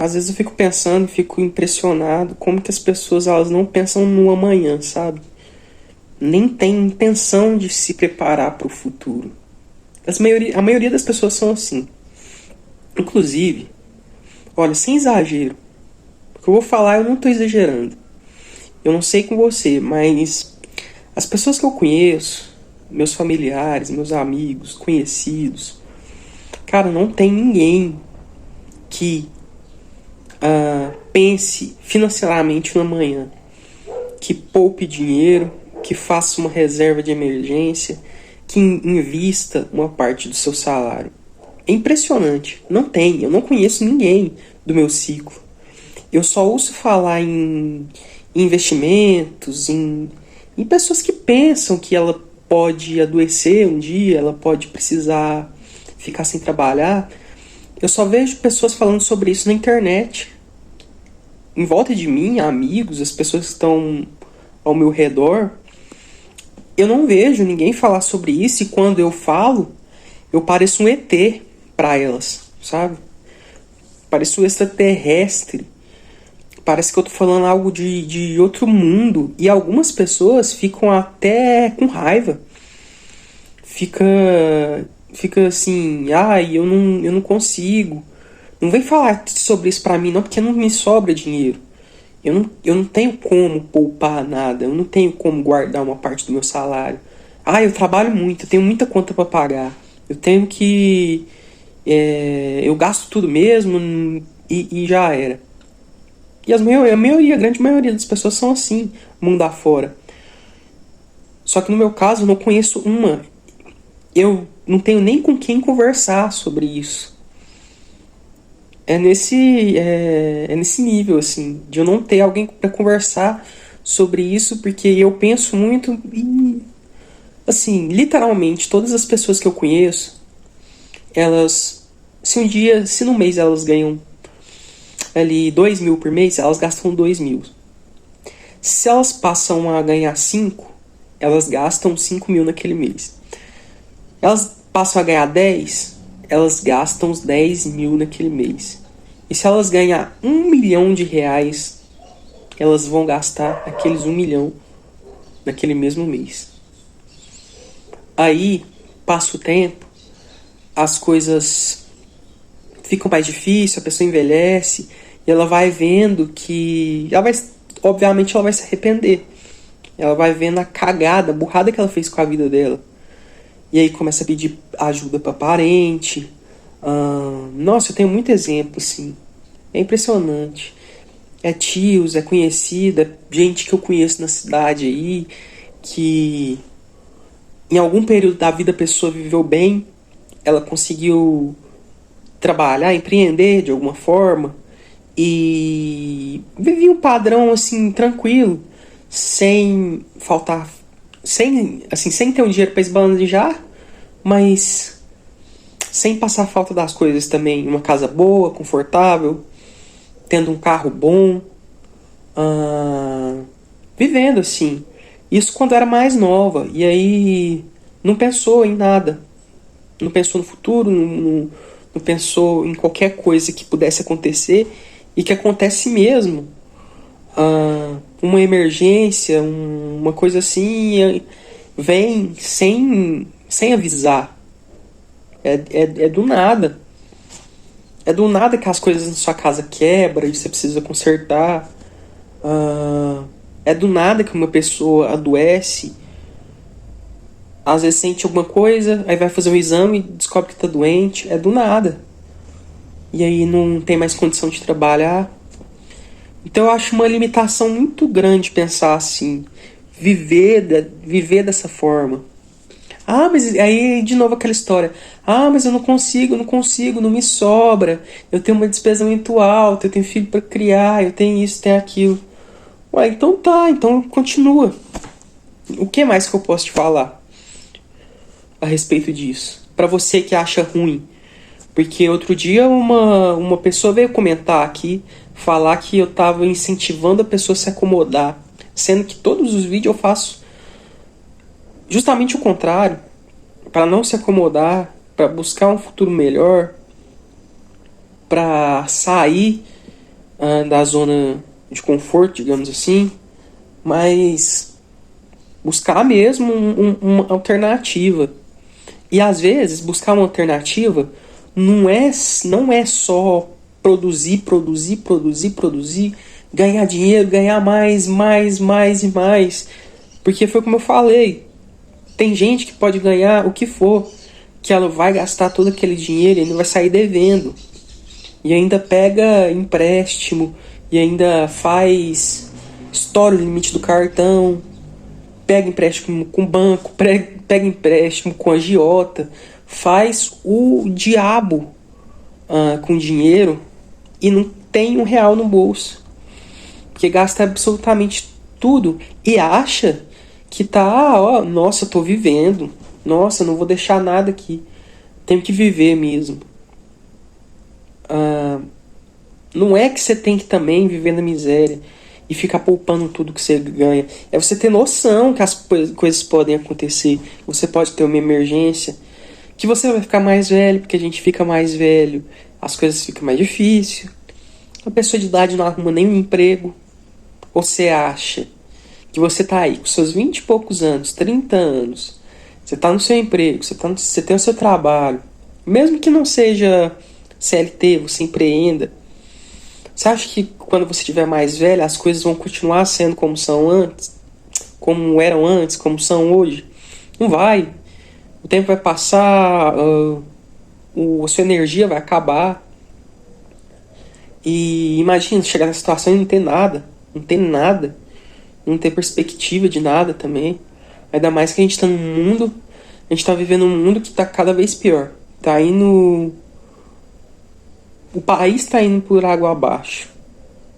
Às vezes eu fico pensando, fico impressionado como que as pessoas elas não pensam no amanhã, sabe? Nem tem intenção de se preparar para o futuro. A maioria das pessoas são assim. Inclusive, olha, sem exagero, o que eu vou falar eu não estou exagerando. Eu não sei com você, mas as pessoas que eu conheço, meus familiares, meus amigos, conhecidos, cara, não tem ninguém que pense financeiramente no amanhã, que poupe dinheiro, que faça uma reserva de emergência, que invista uma parte do seu salário. É impressionante. Não tem. Eu não conheço ninguém do meu ciclo. Eu só ouço falar em investimentos, em pessoas que pensam que ela pode adoecer um dia, ela pode precisar ficar sem trabalhar. Eu só vejo pessoas falando sobre isso na internet. Em volta de mim, amigos, as pessoas que estão ao meu redor, eu não vejo ninguém falar sobre isso, e quando eu falo, eu pareço um ET para elas, sabe? Pareço um extraterrestre. Parece que eu tô falando algo de outro mundo. E algumas pessoas ficam até com raiva. Fica assim, ai, eu não consigo. Não vem falar sobre isso pra mim não, porque não me sobra dinheiro. Eu não tenho como poupar nada. Eu não tenho como guardar uma parte do meu salário. Ah, eu trabalho muito, eu tenho muita conta pra pagar. Eu tenho que... eu gasto tudo mesmo e já era. E a grande maioria das pessoas são assim, mundo afora. Só que no meu caso, eu não conheço uma. Eu não tenho nem com quem conversar sobre isso. É nesse nível, assim, de eu não ter alguém para conversar sobre isso, porque eu penso muito e, assim, literalmente, todas as pessoas que eu conheço, elas, se no mês elas ganham ali 2.000 por mês, elas gastam 2.000. Se elas passam a ganhar 5, elas gastam 5.000 naquele mês. Elas passam a ganhar 10, elas gastam os 10.000 naquele mês. E se elas ganhar 1 milhão de reais, elas vão gastar aqueles 1 milhão naquele mesmo mês. Aí, passa o tempo, as coisas ficam mais difíceis, a pessoa envelhece, e ela vai vendo que... obviamente ela vai se arrepender. Ela vai vendo a cagada, a burrada que ela fez com a vida dela. E aí começa a pedir ajuda para parente. Nossa, eu tenho muito exemplo, assim. É impressionante. É tios, é conhecida, é gente que eu conheço na cidade aí, que em algum período da vida a pessoa viveu bem, ela conseguiu trabalhar, empreender de alguma forma, e vivia um padrão assim tranquilo, sem faltar, sem ter um dinheiro para esbanjar, mas sem passar falta das coisas também. Uma casa boa, confortável, tendo um carro bom, vivendo assim. Isso quando era mais nova, e aí não pensou em nada, não pensou no futuro, não pensou em qualquer coisa que pudesse acontecer e que acontece mesmo. Uma emergência, uma coisa assim, vem sem avisar. É do nada. É do nada que as coisas na sua casa quebram e você precisa consertar. É do nada que uma pessoa adoece. Às vezes sente alguma coisa, aí vai fazer um exame e descobre que está doente. É do nada. E aí não tem mais condição de trabalhar. Então eu acho uma limitação muito grande pensar assim, viver dessa forma. Mas aí de novo aquela história. Mas eu não consigo, não me sobra. Eu tenho uma despesa muito alta, eu tenho filho para criar, eu tenho isso, tenho aquilo. Ué, então tá, então continua. O que mais que eu posso te falar a respeito disso? Pra você que acha ruim. Porque outro dia uma pessoa veio comentar aqui, falar que eu tava incentivando a pessoa a se acomodar, sendo que todos os vídeos eu faço justamente o contrário, para não se acomodar, para buscar um futuro melhor, para sair da zona de conforto, digamos assim, mas buscar mesmo uma alternativa. E às vezes buscar uma alternativa não é só produzir, produzir, produzir, produzir, ganhar dinheiro, ganhar mais, mais, mais e mais. Porque foi como eu falei, tem gente que pode ganhar o que for, que ela vai gastar todo aquele dinheiro e ainda vai sair devendo. E ainda pega empréstimo, e ainda estoura o limite do cartão, pega empréstimo com banco, pega empréstimo com agiota, faz o diabo com dinheiro e não tem R$ 1 no bolso. Porque gasta absolutamente tudo e acha que tá, ó, nossa, eu tô vivendo. Nossa, não vou deixar nada aqui. Tenho que viver mesmo. Não é que você tem que também viver na miséria e ficar poupando tudo que você ganha. É você ter noção que as coisas podem acontecer. Você pode ter uma emergência. Que você vai ficar mais velho, porque a gente fica mais velho. As coisas ficam mais difíceis. A pessoa de idade não arruma nenhum emprego. Ou você acha que você tá aí com seus 20 e poucos anos, 30 anos. Você tá no seu emprego, você tem o seu trabalho. Mesmo que não seja CLT, você empreenda. Você acha que quando você estiver mais velho, as coisas vão continuar sendo como são antes? Como eram antes, como são hoje? Não vai. O tempo vai passar, a sua energia vai acabar. E imagina, chegar na situação e não ter nada. Não ter nada. Não ter perspectiva de nada também. Ainda mais que a gente tá num mundo... A gente tá vivendo um mundo que tá cada vez pior. Tá indo... O país tá indo por água abaixo.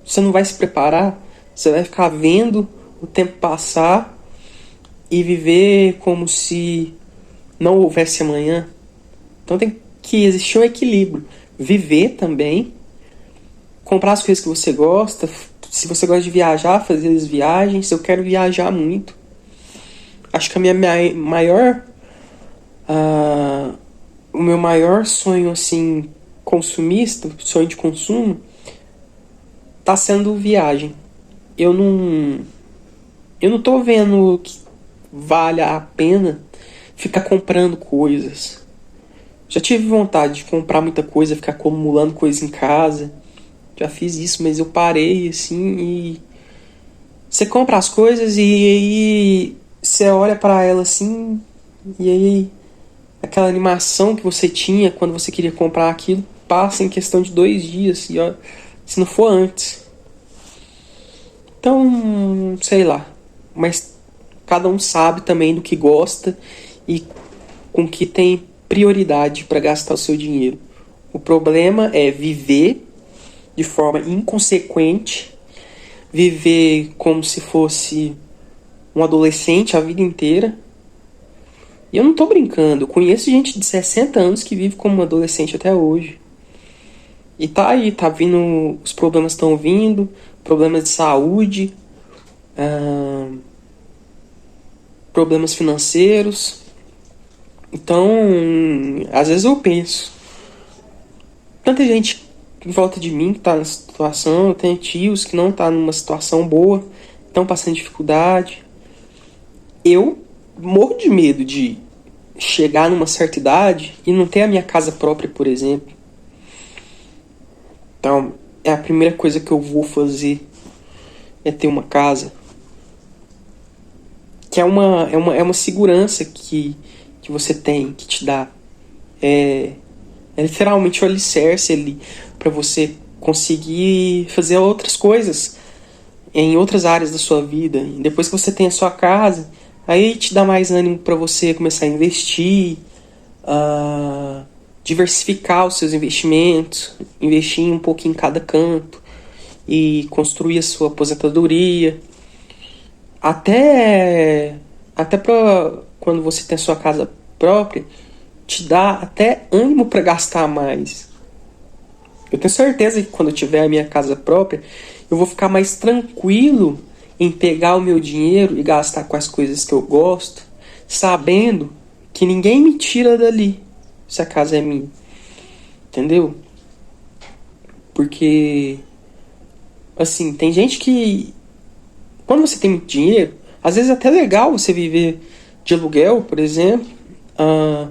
Você não vai se preparar. Você vai ficar vendo o tempo passar e viver como se não houvesse amanhã. Então tem que existir um equilíbrio. Viver também. Comprar as coisas que você gosta. Se você gosta de viajar, fazer as viagens. Eu quero viajar muito. Acho que a minha maior... o meu maior sonho, assim, consumista, sonho de consumo, tá sendo viagem. Eu não tô vendo que vale a pena ficar comprando coisas. Já tive vontade de comprar muita coisa, ficar acumulando coisa em casa. Já fiz isso, mas eu parei, assim, e... Você compra as coisas e aí você olha pra ela assim, e aí aquela animação que você tinha quando você queria comprar aquilo passa em questão de 2 dias, e ó, se não for antes. Então, sei lá. Mas cada um sabe também do que gosta e com que tem prioridade para gastar o seu dinheiro. O problema é viver de forma inconsequente, viver como se fosse um adolescente a vida inteira. E eu não tô brincando, eu conheço gente de 60 anos que vive como um adolescente até hoje. E tá aí, tá vindo, os problemas estão vindo, problemas de saúde, problemas financeiros. Então, às vezes eu penso, tanta gente em volta de mim que tá nessa situação, eu tenho tios que não tá numa situação boa, estão passando dificuldade. Eu morro de medo de chegar numa certa idade e não ter a minha casa própria, por exemplo. Então, é a primeira coisa que eu vou fazer, é ter uma casa. Que é uma segurança que você tem, que te dá. É literalmente o alicerce ali para você conseguir fazer outras coisas em outras áreas da sua vida. E depois que você tem a sua casa, aí te dá mais ânimo para você começar a investir, diversificar os seus investimentos, investir um pouquinho em cada canto e construir a sua aposentadoria. Até para quando você tem a sua casa própria, te dá até ânimo para gastar mais. Eu tenho certeza que quando eu tiver a minha casa própria, eu vou ficar mais tranquilo em pegar o meu dinheiro e gastar com as coisas que eu gosto, sabendo que ninguém me tira dali se a casa é minha. Entendeu? Porque Assim, tem gente que, quando você tem muito dinheiro, às vezes é até legal você viver de aluguel, por exemplo, ah,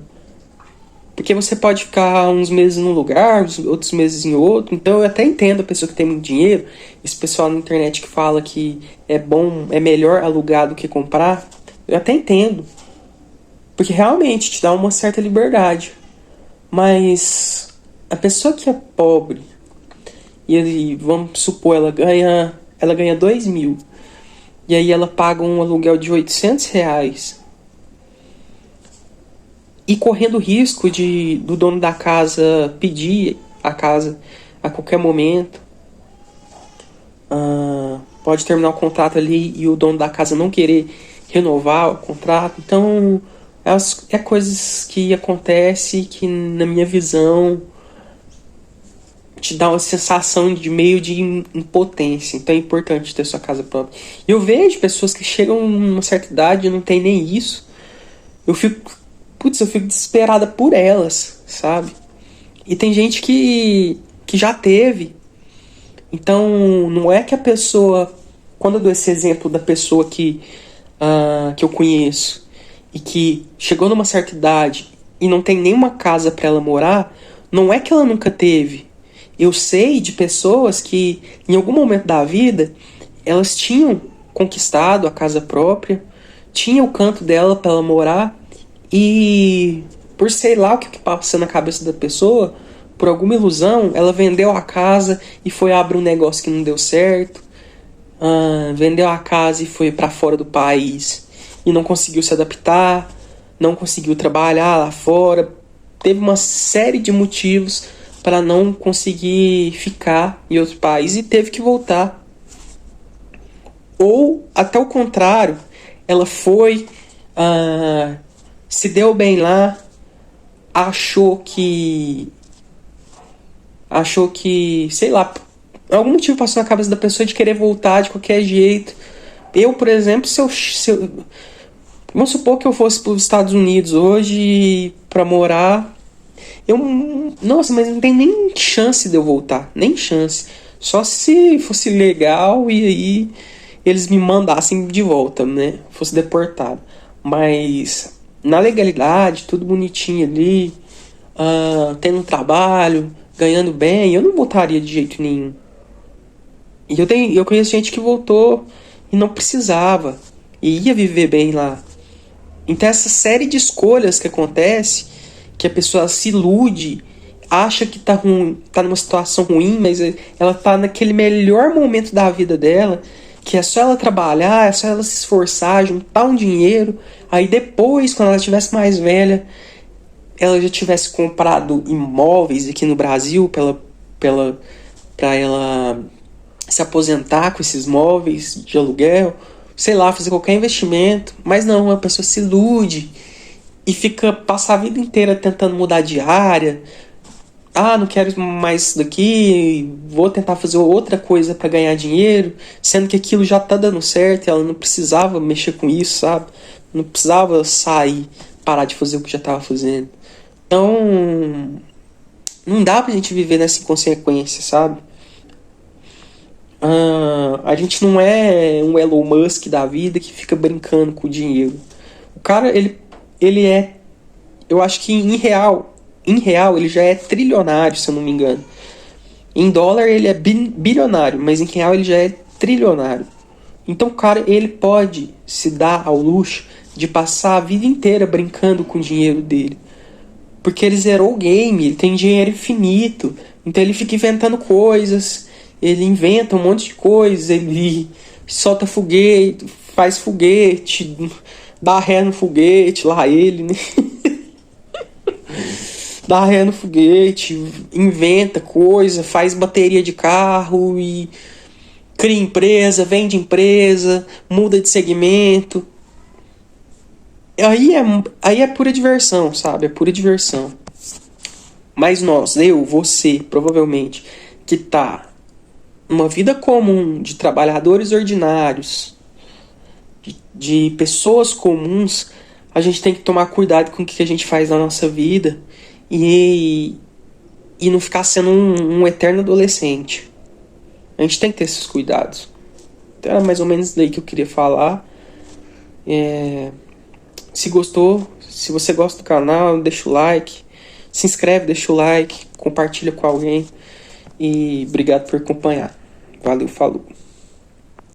porque você pode ficar uns meses num lugar, outros meses em outro. Então eu até entendo a pessoa que tem muito dinheiro, esse pessoal na internet que fala que é bom, é melhor alugar do que comprar. Eu até entendo, porque realmente te dá uma certa liberdade. Mas a pessoa que é pobre, e vamos supor, ela ganha 2.000, e aí ela paga um aluguel de R$ 800, e correndo o risco do dono da casa pedir a casa a qualquer momento. Pode terminar o contrato ali e o dono da casa não querer renovar o contrato. Então, é coisas que acontecem que, na minha visão, te dá uma sensação de meio de impotência. Então é importante ter sua casa própria. E eu vejo pessoas que chegam numa certa idade e não tem nem isso. Eu fico desesperada por elas, sabe? E tem gente que já teve. Então, não é que a pessoa... Quando eu dou esse exemplo da pessoa que eu conheço e que chegou numa certa idade e não tem nenhuma casa para ela morar, não é que ela nunca teve. Eu sei de pessoas que, em algum momento da vida, elas tinham conquistado a casa própria, tinha o canto dela para ela morar, e por sei lá o que passa na cabeça da pessoa, por alguma ilusão, ela vendeu a casa e foi abrir um negócio que não deu certo. Vendeu a casa e foi para fora do país e não conseguiu se adaptar, não conseguiu trabalhar lá fora. Teve uma série de motivos para não conseguir ficar em outro país e teve que voltar. Ou, até o contrário, ela foi, se deu bem lá, achou que, sei lá, algum motivo passou na cabeça da pessoa de querer voltar de qualquer jeito. Eu, por exemplo, vamos supor que eu fosse para os Estados Unidos hoje para morar, nossa, mas não tem nem chance de eu voltar, nem chance. Só se fosse legal e aí eles me mandassem de volta, né? Fosse deportado. Mas na legalidade, tudo bonitinho ali, tendo um trabalho, ganhando bem, eu não voltaria de jeito nenhum. E eu conheço gente que voltou e não precisava, e ia viver bem lá. Então essa série de escolhas que acontece, que a pessoa se ilude, acha que tá ruim, tá numa situação ruim, mas ela tá naquele melhor momento da vida dela, que é só ela trabalhar, é só ela se esforçar, juntar um dinheiro, aí depois, quando ela estivesse mais velha, ela já tivesse comprado imóveis aqui no Brasil para ela se aposentar com esses imóveis de aluguel, sei lá, fazer qualquer investimento. Mas não, a pessoa se ilude e passa a vida inteira tentando mudar de área. Não quero mais isso daqui, vou tentar fazer outra coisa para ganhar dinheiro, sendo que aquilo já tá dando certo e ela não precisava mexer com isso, sabe? Não precisava sair, parar de fazer o que já tava fazendo. Então, não dá pra gente viver nessa inconsequência, sabe? A gente não é um Elon Musk da vida que fica brincando com o dinheiro. O cara, ele é... Eu acho que em real ele já é trilionário, se eu não me engano. Em dólar ele é bilionário, mas em real ele já é trilionário. Então o cara, ele pode se dar ao luxo de passar a vida inteira brincando com o dinheiro dele. Porque ele zerou o game, ele tem dinheiro infinito. Então ele fica inventando coisas, ele inventa um monte de coisas, ele solta foguete, faz foguete, dá ré no foguete, lá ele, né? Dá ré no foguete, inventa coisa, faz bateria de carro e cria empresa, vende empresa, muda de segmento. Aí é pura diversão, sabe? É pura diversão. Mas você, provavelmente, que tá numa vida comum de trabalhadores ordinários, de pessoas comuns, a gente tem que tomar cuidado com o que a gente faz na nossa vida e não ficar sendo um eterno adolescente. A gente tem que ter esses cuidados. Então era mais ou menos daí que eu queria falar. Se gostou, se você gosta do canal, deixa o like. Se inscreve, deixa o like, compartilha com alguém. E obrigado por acompanhar. Valeu, falou.